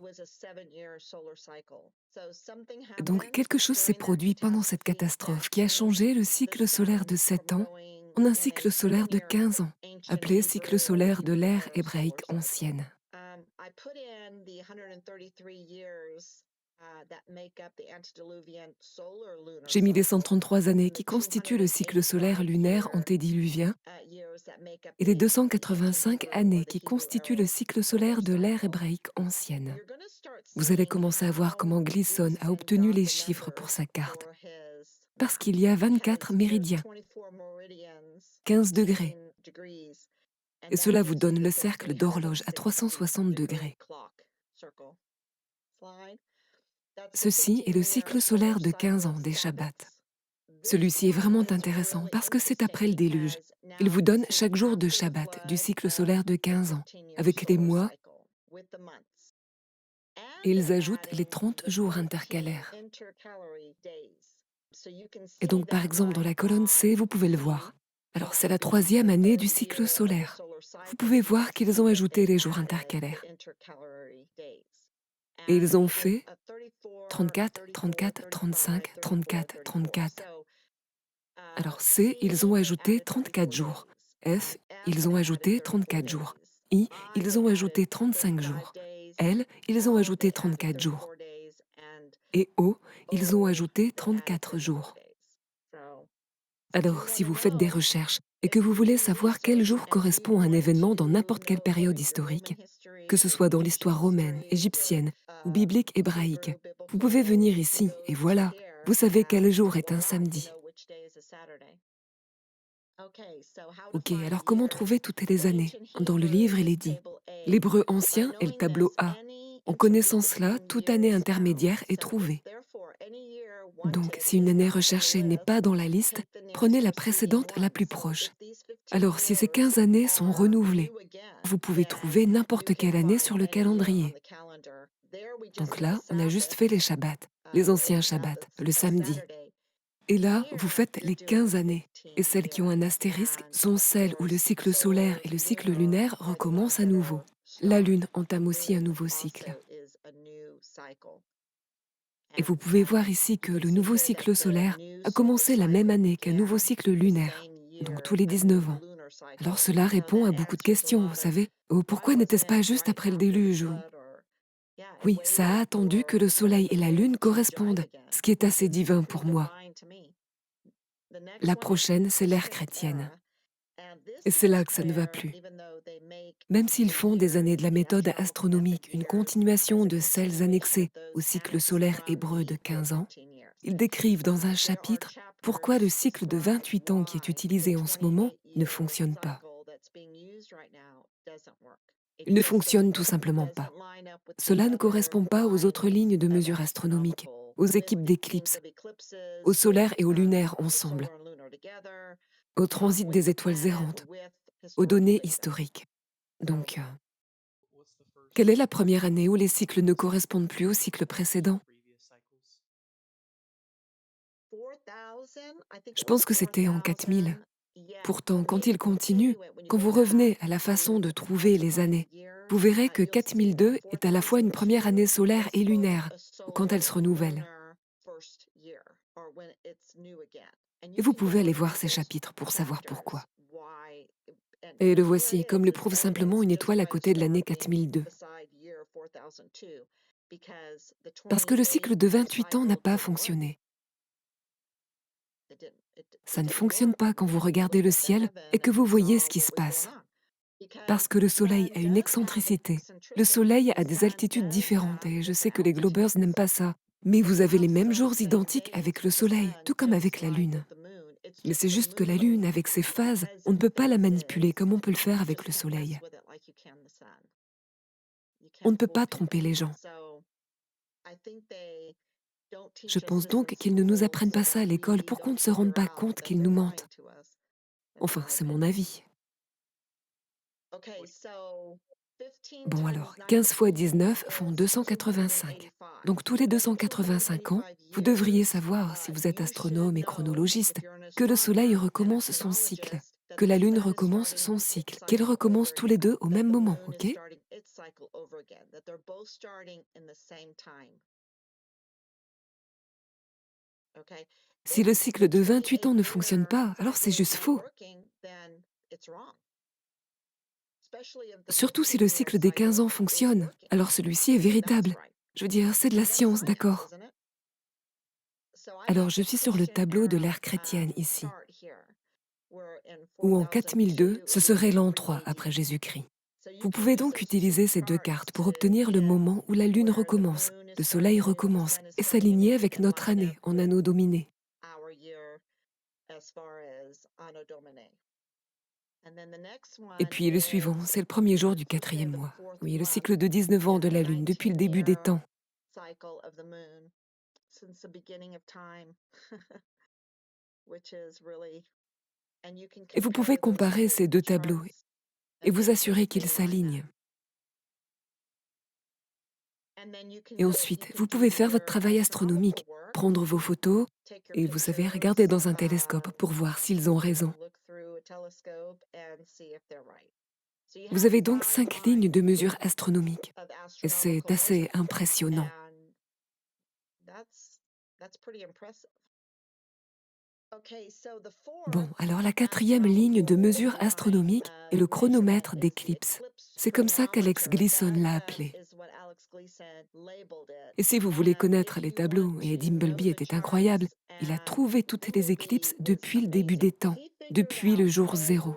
Donc, quelque chose s'est produit pendant cette catastrophe qui a changé le cycle solaire de 7 ans en un cycle solaire de 15 ans, appelé cycle solaire de l'ère hébraïque ancienne. J'ai mis les 133 années qui constituent le cycle solaire lunaire antédiluvien et les 285 années qui constituent le cycle solaire de l'ère hébraïque ancienne. Vous allez commencer à voir comment Gleason a obtenu les chiffres pour sa carte. Parce qu'il y a 24 méridiens, 15 degrés, et cela vous donne le cercle d'horloge à 360 degrés. Ceci est le cycle solaire de 15 ans des Shabbats. Celui-ci est vraiment intéressant parce que c'est après le déluge. Il vous donne chaque jour de Shabbat du cycle solaire de 15 ans, avec les mois, et ils ajoutent les 30 jours intercalaires. Et donc, par exemple, dans la colonne C, vous pouvez le voir. Alors, c'est la troisième année du cycle solaire. Vous pouvez voir qu'ils ont ajouté les jours intercalaires. Et ils ont fait 34, 34, 35, 34, 34. Alors C, ils ont ajouté 34 jours. F, ils ont ajouté 34 jours. I, ils ont ajouté 35 jours. L, ils ont ajouté 34 jours. Et O, ils ont ajouté 34 jours. Alors, si vous faites des recherches et que vous voulez savoir quel jour correspond à un événement dans n'importe quelle période historique, que ce soit dans l'histoire romaine, égyptienne ou biblique hébraïque, vous pouvez venir ici et voilà, vous savez quel jour est un samedi. Ok, alors comment trouver toutes les années? Dans le livre, il est dit l'hébreu ancien est le tableau A. En connaissant cela, toute année intermédiaire est trouvée. Donc, si une année recherchée n'est pas dans la liste, prenez la précédente la plus proche. Alors, si ces 15 années sont renouvelées, vous pouvez trouver n'importe quelle année sur le calendrier. Donc là, on a juste fait les Shabbats, les anciens Shabbats, le samedi. Et là, vous faites les 15 années. Et celles qui ont un astérisque sont celles où le cycle solaire et le cycle lunaire recommencent à nouveau. La Lune entame aussi un nouveau cycle. Et vous pouvez voir ici que le nouveau cycle solaire a commencé la même année qu'un nouveau cycle lunaire, donc tous les 19 ans. Alors cela répond à beaucoup de questions, vous savez. Oh, pourquoi n'était-ce pas juste après le déluge Oui, ça a attendu que le Soleil et la Lune correspondent, ce qui est assez divin pour moi. La prochaine, c'est l'ère chrétienne. Et c'est là que ça ne va plus. Même s'ils font des années de la méthode astronomique une continuation de celles annexées au cycle solaire hébreu de 15 ans, ils décrivent dans un chapitre pourquoi le cycle de 28 ans qui est utilisé en ce moment ne fonctionne pas. Il ne fonctionne tout simplement pas. Cela ne correspond pas aux autres lignes de mesure astronomique, aux équipes d'éclipses, au solaire et au lunaire ensemble, au transit des étoiles errantes, aux données historiques. Donc, quelle est la première année où les cycles ne correspondent plus au cycle précédent? Je pense que c'était en 4000. Pourtant, quand il continue, quand vous revenez à la façon de trouver les années, vous verrez que 4002 est à la fois une première année solaire et lunaire, quand elle se renouvelle. Et vous pouvez aller voir ces chapitres pour savoir pourquoi. Et le voici, comme le prouve simplement une étoile à côté de l'année 4002. Parce que le cycle de 28 ans n'a pas fonctionné. Ça ne fonctionne pas quand vous regardez le ciel et que vous voyez ce qui se passe. Parce que le Soleil a une excentricité. Le Soleil a des altitudes différentes et je sais que les globeurs n'aiment pas ça. Mais vous avez les mêmes jours identiques avec le Soleil, tout comme avec la Lune. Mais c'est juste que la Lune, avec ses phases, on ne peut pas la manipuler comme on peut le faire avec le Soleil. On ne peut pas tromper les gens. Je pense donc qu'ils ne nous apprennent pas ça à l'école pour qu'on ne se rende pas compte qu'ils nous mentent. Enfin, c'est mon avis. Bon alors, 15 fois 19 font 285. Donc tous les 285 ans, vous devriez savoir, si vous êtes astronome et chronologiste, que le Soleil recommence son cycle, que la Lune recommence son cycle, qu'ils recommencent tous les deux au même moment, ok? Si le cycle de 28 ans ne fonctionne pas, alors c'est juste faux. Surtout si le cycle des 15 ans fonctionne, alors celui-ci est véritable. Je veux dire, c'est de la science, d'accord? Alors je suis sur le tableau de l'ère chrétienne ici, où en 4002, ce serait l'an 3 après Jésus-Christ. Vous pouvez donc utiliser ces deux cartes pour obtenir le moment où la Lune recommence, le Soleil recommence, et s'aligner avec notre année en anneau dominé. Et puis le suivant, c'est le premier jour du 4e mois. Oui, le cycle de 19 ans de la Lune, depuis le début des temps. Et vous pouvez comparer ces deux tableaux et vous assurer qu'ils s'alignent. Et ensuite, vous pouvez faire votre travail astronomique, prendre vos photos et, vous savez, regarder dans un télescope pour voir s'ils ont raison. Vous avez donc 5 lignes de mesure astronomique. Et c'est assez impressionnant. Bon, alors la 4e ligne de mesure astronomique est le chronomètre d'éclipse. C'est comme ça qu'Alex Gleason l'a appelé. Et si vous voulez connaître les tableaux, et Dimbleby était incroyable, il a trouvé toutes les éclipses depuis le début des temps, depuis le jour 0.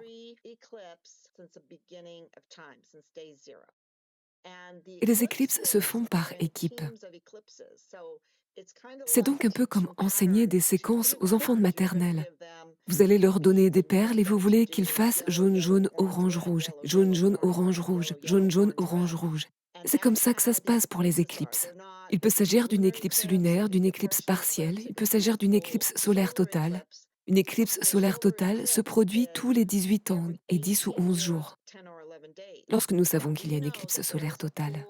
Et les éclipses se font par équipe. C'est donc un peu comme enseigner des séquences aux enfants de maternelle. Vous allez leur donner des perles et vous voulez qu'ils fassent jaune, jaune, orange, rouge, jaune, jaune, orange, rouge, jaune, jaune, orange, rouge. C'est comme ça que ça se passe pour les éclipses. Il peut s'agir d'une éclipse lunaire, d'une éclipse partielle, il peut s'agir d'une éclipse solaire totale. Une éclipse solaire totale se produit tous les 18 ans et 10 ou 11 jours, lorsque nous savons qu'il y a une éclipse solaire totale.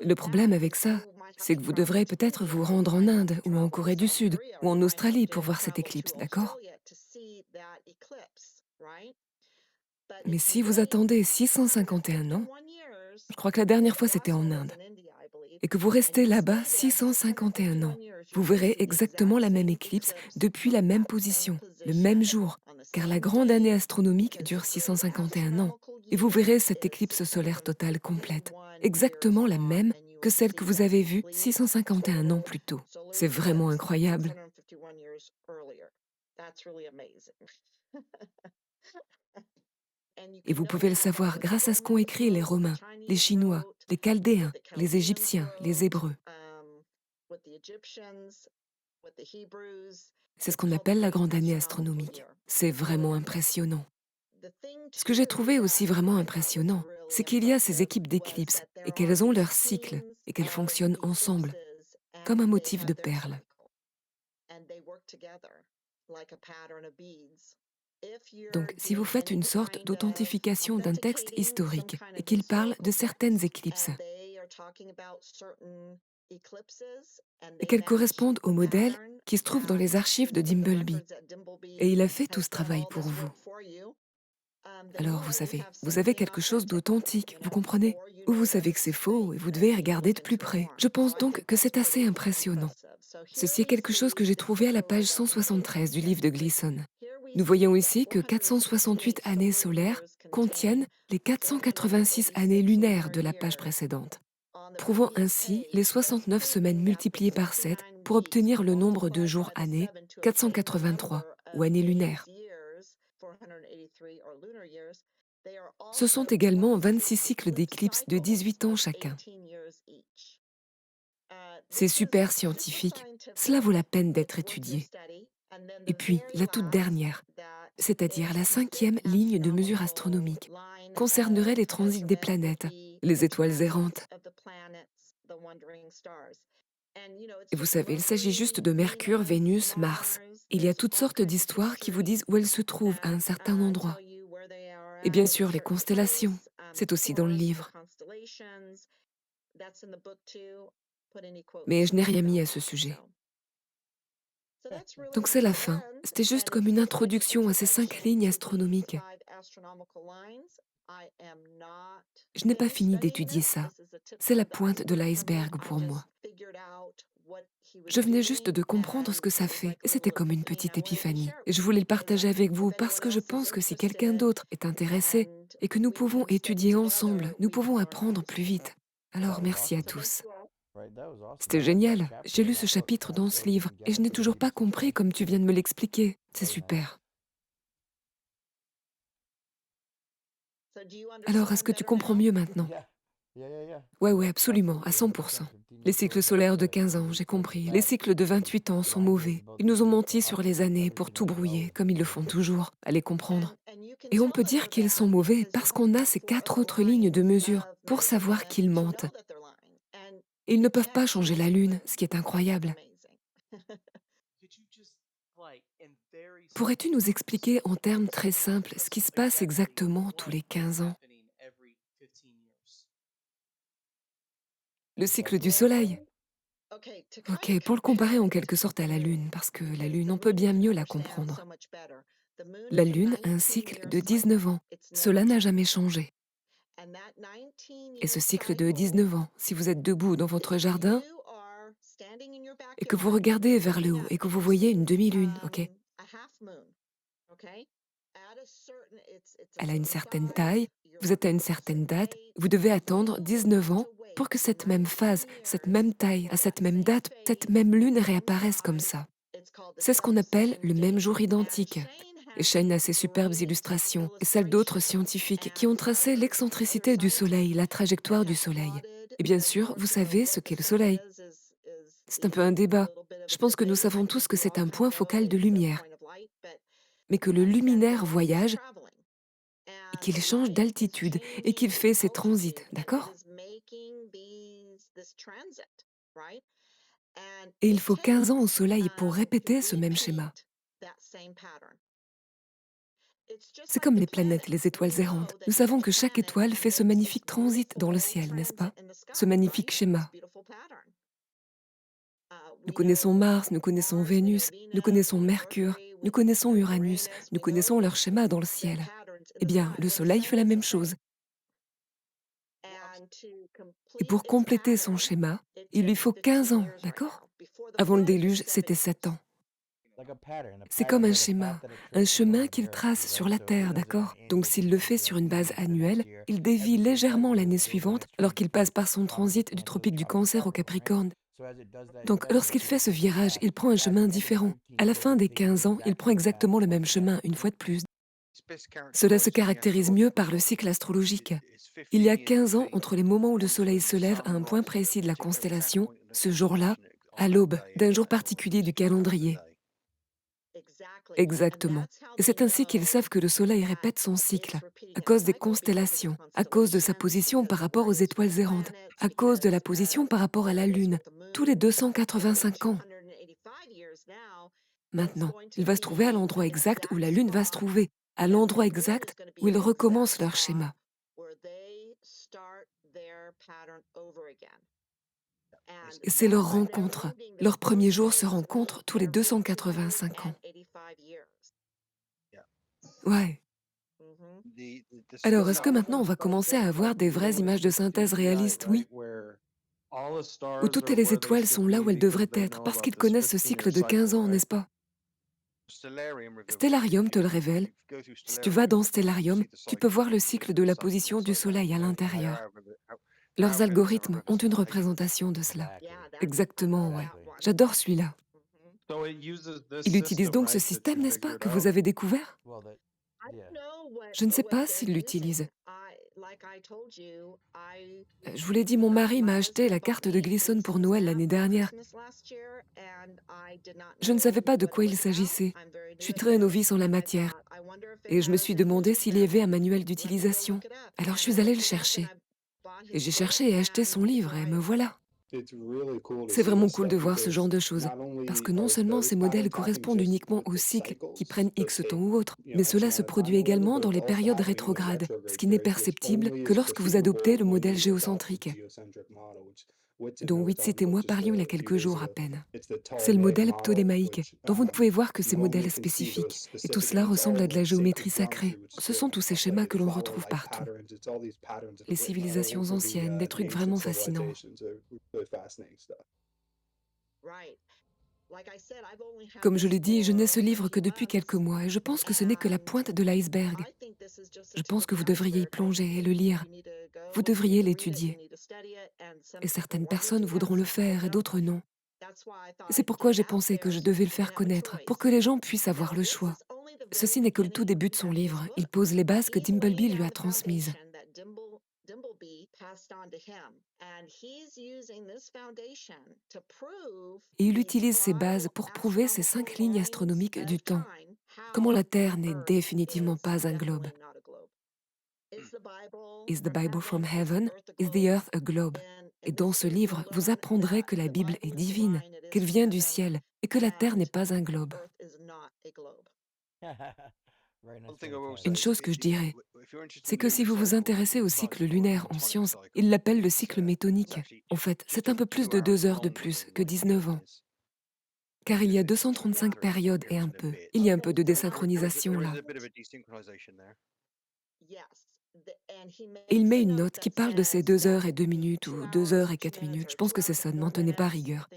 Le problème avec ça, c'est que vous devrez peut-être vous rendre en Inde ou en Corée du Sud ou en Australie pour voir cette éclipse, d'accord? Mais si vous attendez 651 ans, je crois que la dernière fois c'était en Inde, et que vous restez là-bas 651 ans, vous verrez exactement la même éclipse depuis la même position, le même jour, car la grande année astronomique dure 651 ans, et vous verrez cette éclipse solaire totale complète, exactement la même que celle que vous avez vue 651 ans plus tôt. C'est vraiment incroyable. Et vous pouvez le savoir grâce à ce qu'ont écrit les Romains, les Chinois, les Chaldéens, les Égyptiens, les Hébreux. C'est ce qu'on appelle la grande année astronomique. C'est vraiment impressionnant. Ce que j'ai trouvé aussi vraiment impressionnant, c'est qu'il y a ces équipes d'éclipses et qu'elles ont leur cycle et qu'elles fonctionnent ensemble, comme un motif de perles. Donc, si vous faites une sorte d'authentification d'un texte historique et qu'il parle de certaines éclipses et qu'elles correspondent au modèle qui se trouve dans les archives de Dimbleby, et il a fait tout ce travail pour vous, alors vous avez quelque chose d'authentique, vous comprenez? Ou vous savez que c'est faux et vous devez regarder de plus près. Je pense donc que c'est assez impressionnant. Ceci est quelque chose que j'ai trouvé à la page 173 du livre de Gleason. Nous voyons ici que 468 années solaires contiennent les 486 années lunaires de la page précédente, prouvant ainsi les 69 semaines multipliées par 7 pour obtenir le nombre de jours-années 483 ou années lunaires. Ce sont également 26 cycles d'éclipses de 18 ans chacun. C'est super scientifique, cela vaut la peine d'être étudié. Et puis, la toute dernière, c'est-à-dire la 5e ligne de mesure astronomique, concernerait les transits des planètes, les étoiles errantes. Et vous savez, il s'agit juste de Mercure, Vénus, Mars. Il y a toutes sortes d'histoires qui vous disent où elles se trouvent à un certain endroit. Et bien sûr, les constellations, c'est aussi dans le livre. Mais je n'ai rien mis à ce sujet. Donc c'est la fin. C'était juste comme une introduction à ces 5 lignes astronomiques. Je n'ai pas fini d'étudier ça. C'est la pointe de l'iceberg pour moi. Je venais juste de comprendre ce que ça fait, et c'était comme une petite épiphanie. Et je voulais le partager avec vous parce que je pense que si quelqu'un d'autre est intéressé et que nous pouvons étudier ensemble, nous pouvons apprendre plus vite. Alors merci à tous. C'était génial. J'ai lu ce chapitre dans ce livre et je n'ai toujours pas compris comme tu viens de me l'expliquer. C'est super. Alors, est-ce que tu comprends mieux maintenant? Ouais, absolument, à 100%. Les cycles solaires de 15 ans, j'ai compris. Les cycles de 28 ans sont mauvais. Ils nous ont menti sur les années pour tout brouiller, comme ils le font toujours. Allez comprendre. Et on peut dire qu'ils sont mauvais parce qu'on a ces 4 autres lignes de mesure pour savoir qu'ils mentent. Et ils ne peuvent pas changer la Lune, ce qui est incroyable. Pourrais-tu nous expliquer en termes très simples ce qui se passe exactement tous les 15 ans? Le cycle du Soleil. Ok, pour le comparer en quelque sorte à la Lune, parce que la Lune, on peut bien mieux la comprendre. La Lune a un cycle de 19 ans. Cela n'a jamais changé. Et ce cycle de 19 ans, si vous êtes debout dans votre jardin et que vous regardez vers le haut et que vous voyez une demi-lune, ok? Elle a une certaine taille, vous êtes à une certaine date, vous devez attendre 19 ans pour que cette même phase, cette même taille, à cette même date, cette même lune réapparaisse comme ça. C'est ce qu'on appelle le même jour identique. Et Shane a ses superbes illustrations et celles d'autres scientifiques qui ont tracé l'excentricité du Soleil, la trajectoire du Soleil. Et bien sûr, vous savez ce qu'est le Soleil. C'est un peu un débat. Je pense que nous savons tous que c'est un point focal de lumière, mais que le luminaire voyage et qu'il change d'altitude et qu'il fait ses transits, d'accord? Et il faut 15 ans au Soleil pour répéter ce même schéma. C'est comme les planètes, les étoiles errantes. Nous savons que chaque étoile fait ce magnifique transit dans le ciel, n'est-ce pas? Ce magnifique schéma. Nous connaissons Mars, nous connaissons Vénus, nous connaissons Mercure, nous connaissons Uranus, nous connaissons leur schéma dans le ciel. Eh bien, le Soleil fait la même chose. Et pour compléter son schéma, il lui faut 15 ans, d'accord? Avant le déluge, c'était 7 ans. C'est comme un chemin qu'il trace sur la Terre, d'accord? Donc s'il le fait sur une base annuelle, il dévie légèrement l'année suivante alors qu'il passe par son transit du tropique du Cancer au Capricorne. Donc lorsqu'il fait ce virage, il prend un chemin différent. À la fin des 15 ans, il prend exactement le même chemin, une fois de plus. Cela se caractérise mieux par le cycle astrologique. Il y a 15 ans entre les moments où le Soleil se lève à un point précis de la constellation, ce jour-là, à l'aube d'un jour particulier du calendrier. Exactement. Et c'est ainsi qu'ils savent que le Soleil répète son cycle, à cause des constellations, à cause de sa position par rapport aux étoiles errantes, à cause de la position par rapport à la Lune, tous les 285 ans. Maintenant, il va se trouver à l'endroit exact où la Lune va se trouver, à l'endroit exact où ils recommencent leur schéma. Et c'est leur rencontre. Leur premier jour se rencontre tous les 285 ans. Ouais. Alors, est-ce que maintenant on va commencer à avoir des vraies images de synthèse réalistes? Oui. Où toutes les étoiles sont là où elles devraient être, parce qu'ils connaissent ce cycle de 15 ans, n'est-ce pas? Stellarium te le révèle. Si tu vas dans Stellarium, tu peux voir le cycle de la position du Soleil à l'intérieur. Leurs algorithmes ont une représentation de cela. Exactement, ouais. J'adore celui-là. Il utilise donc ce système, n'est-ce pas, que vous avez découvert? Je ne sais pas s'il l'utilise. Je vous l'ai dit, mon mari m'a acheté la carte de Gleason pour Noël l'année dernière. Je ne savais pas de quoi il s'agissait. Je suis très novice en la matière. Et je me suis demandé s'il y avait un manuel d'utilisation. Alors je suis allée le chercher. Et j'ai cherché et acheté son livre, et me voilà. C'est vraiment cool de voir ce genre de choses, parce que non seulement ces modèles correspondent uniquement aux cycles qui prennent X temps ou autre, mais cela se produit également dans les périodes rétrogrades, ce qui n'est perceptible que lorsque vous adoptez le modèle géocentrique, dont Whitsitt et moi parlions il y a quelques jours à peine. C'est le modèle ptolémaïque, dont vous ne pouvez voir que ces modèles spécifiques, et tout cela ressemble à de la géométrie sacrée. Ce sont tous ces schémas que l'on retrouve partout. Les civilisations anciennes, des trucs vraiment fascinants. Comme je l'ai dit, je n'ai ce livre que depuis quelques mois, et je pense que ce n'est que la pointe de l'iceberg. Je pense que vous devriez y plonger et le lire. Vous devriez l'étudier. Et certaines personnes voudront le faire et d'autres non. C'est pourquoi j'ai pensé que je devais le faire connaître, pour que les gens puissent avoir le choix. Ceci n'est que le tout début de son livre. Il pose les bases que Dimbleby lui a transmises. Et il utilise ces bases pour prouver ces 5 lignes astronomiques du temps. Comment la Terre n'est définitivement pas un globe. Hmm. Is the Bible from heaven? Is the earth a globe? Et dans ce livre, vous apprendrez que la Bible est divine, qu'elle vient du ciel, et que la Terre n'est pas un globe. Very nice way to tie it Une up. chose que je dirais, c'est que si vous vous intéressez au cycle lunaire en sciences, il l'appelle le cycle métonique. En fait, c'est un peu plus de 2 heures de plus que 19 ans. Car il y a 235 périodes et un peu. Il y a un peu de désynchronisation là. Et il met une note qui parle de ces 2 heures et 2 minutes ou 2 heures et 4 minutes. Je pense que c'est ça, ne m'en tenez pas rigueur.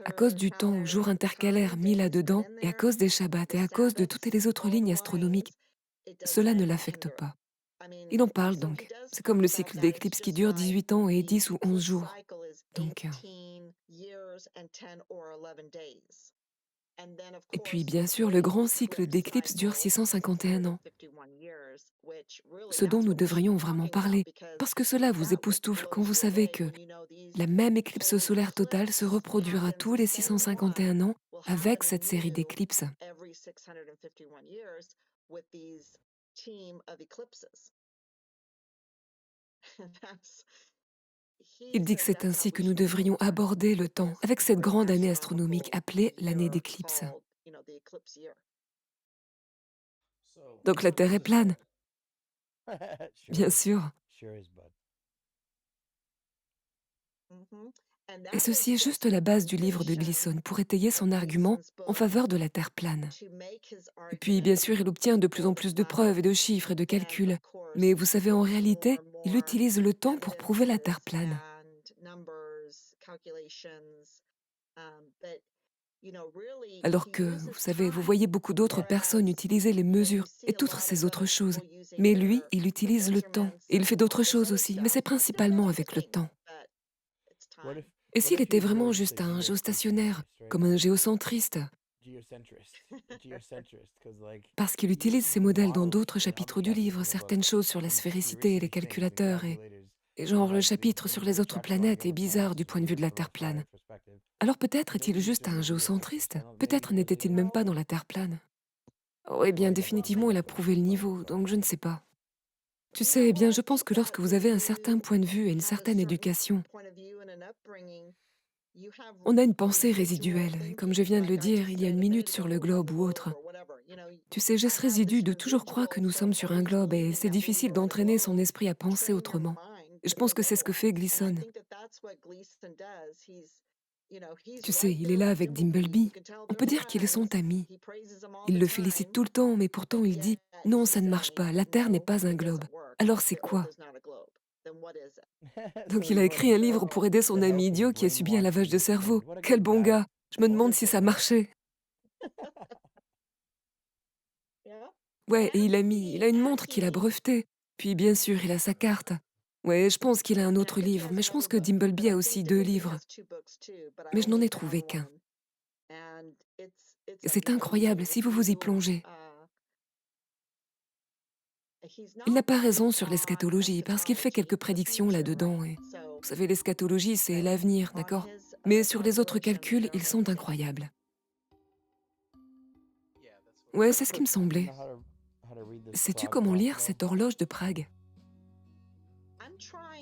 À cause du temps ou jour intercalaire mis là-dedans, et à cause des Shabbats, et à cause de toutes les autres lignes astronomiques, cela ne l'affecte pas. Il en parle donc. C'est comme le cycle d'éclipse qui dure 18 ans et 10 ou 11 jours. Donc, et puis bien sûr, le grand cycle d'éclipse dure 651 ans, ce dont nous devrions vraiment parler, parce que cela vous époustoufle quand vous savez que la même éclipse solaire totale se reproduira tous les 651 ans avec cette série d'éclipses. Il dit que c'est ainsi que nous devrions aborder le temps, avec cette grande année astronomique appelée l'année d'éclipse. Donc la Terre est plane, Sure bien is. sûr. Sure is, bud. Et ceci est juste la base du livre de Gleason pour étayer son argument en faveur de la Terre plane. Et puis, bien sûr, il obtient de plus en plus de preuves et de chiffres et de calculs. Mais vous savez, en réalité, il utilise le temps pour prouver la Terre plane. Alors que, vous savez, vous voyez beaucoup d'autres personnes utiliser les mesures et toutes ces autres choses. Mais lui, il utilise le temps. Et il fait d'autres choses aussi, mais c'est principalement avec le temps. What if Et what s'il if était you vraiment were juste thinking un of géostationnaire, Confucius, right? comme un géocentriste, Geocentrist. Geocentrist, because like parce qu'il he utilise ces modèles dans models d'autres how the chapitres du livre, capitalism of certaines choses sur la sphéricité et les conspiracy things and calculateurs, calculators et and genre le like the chapitre sur les autres chapter on planètes est human bizarre planets du is point de vue weird de la from a Terre plane. flat perspective. Alors peut-être est-il Maybe he's juste just un a geocentrist. géocentriste. Maybe Peut-être he doesn't n'était-il même know. pas dans la Terre plane. Oh, eh bien, Like about définitivement, il a prouvé le niveau, so donc je ne sais pas. Tu sais, eh bien, je pense que lorsque vous avez un certain point de vue et une certaine éducation, on a une pensée résiduelle, et comme je viens de le dire il y a une minute sur le globe ou autre. Tu sais, j'ai ce résidu de toujours croire que nous sommes sur un globe et c'est difficile d'entraîner son esprit à penser autrement. Et je pense que c'est ce que fait Gleason. Tu sais, il est là avec Dimbleby. On peut dire qu'il est son ami. Il le félicite tout le temps, mais pourtant il dit non, ça ne marche pas, la Terre n'est pas un globe. Alors c'est quoi? so Donc il he a wrote écrit a un livre show pour aider son to ami help him idiot qui a subi un brainwash lavage his de new cerveau. friend. What a Quel good bon guy. gars! Je me demande si Wonderful ça guy. marchait. Ouais, et il a une montre qu'il a brevetée. Puis bien sûr, il a sa carte. Ouais, je pense qu'il a un autre livre, mais je pense que Dimbleby a aussi 2 livres. Mais je n'en ai trouvé qu'un. Et c'est incroyable si vous vous y plongez. Il n'a pas raison sur l'eschatologie, parce qu'il fait quelques prédictions là-dedans. Et vous savez, l'eschatologie, c'est l'avenir, d'accord? Mais sur les autres calculs, ils sont incroyables. Ouais, c'est ce qui me I don't semblait. know how to read this Sais-tu frog comment talk lire though. cette horloge de Prague?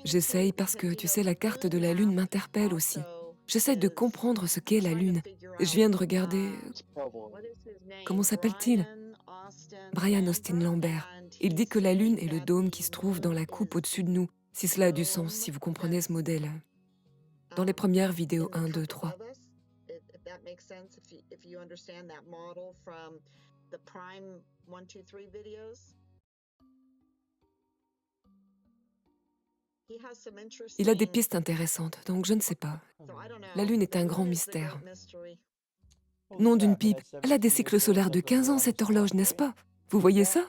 J'essaye parce que, tu sais, la carte de la Lune m'interpelle aussi. J'essaie de comprendre ce qu'est la Lune. Et je viens de regarder... Comment s'appelle-t-il? Brian Austin Lambert. Il dit que la Lune est le dôme qui se trouve dans la coupe au-dessus de nous. Si cela a du sens, si vous comprenez ce modèle. Dans les premières vidéos 1, 2, 3. Il a des pistes intéressantes, donc je ne sais pas. La Lune est un grand mystère. Nom d'une pipe, elle a des cycles solaires de 15 ans, cette horloge, n'est-ce pas? Vous voyez ça?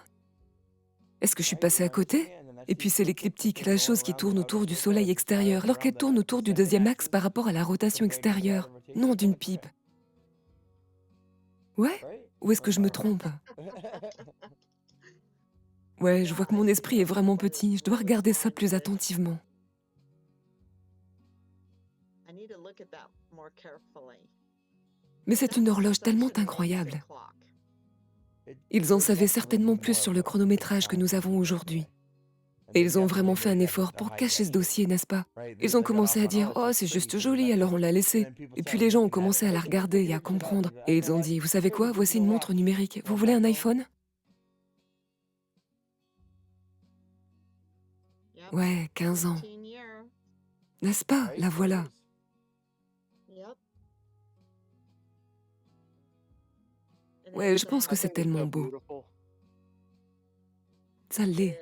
Est-ce que je suis passée à côté? Et puis c'est l'écliptique, la chose qui tourne autour du soleil extérieur, alors qu'elle tourne autour du deuxième axe par rapport à la rotation extérieure. Nom d'une pipe. Ouais? Ou est-ce que je me trompe? Ouais, je vois que mon esprit est vraiment petit, je dois regarder ça plus attentivement. Mais c'est une horloge tellement incroyable. Ils en savaient certainement plus sur le chronométrage que nous avons aujourd'hui. Et ils ont vraiment fait un effort pour cacher ce dossier, n'est-ce pas? Ils ont commencé à dire « Oh, c'est juste joli, alors on l'a laissé ». Et puis les gens ont commencé à la regarder et à comprendre. Et ils ont dit « Vous savez quoi? Voici une montre numérique. Vous voulez un iPhone ?» Ouais, 15 ans. N'est-ce pas? La voilà. Ouais, je pense que c'est tellement beau. Ça l'est.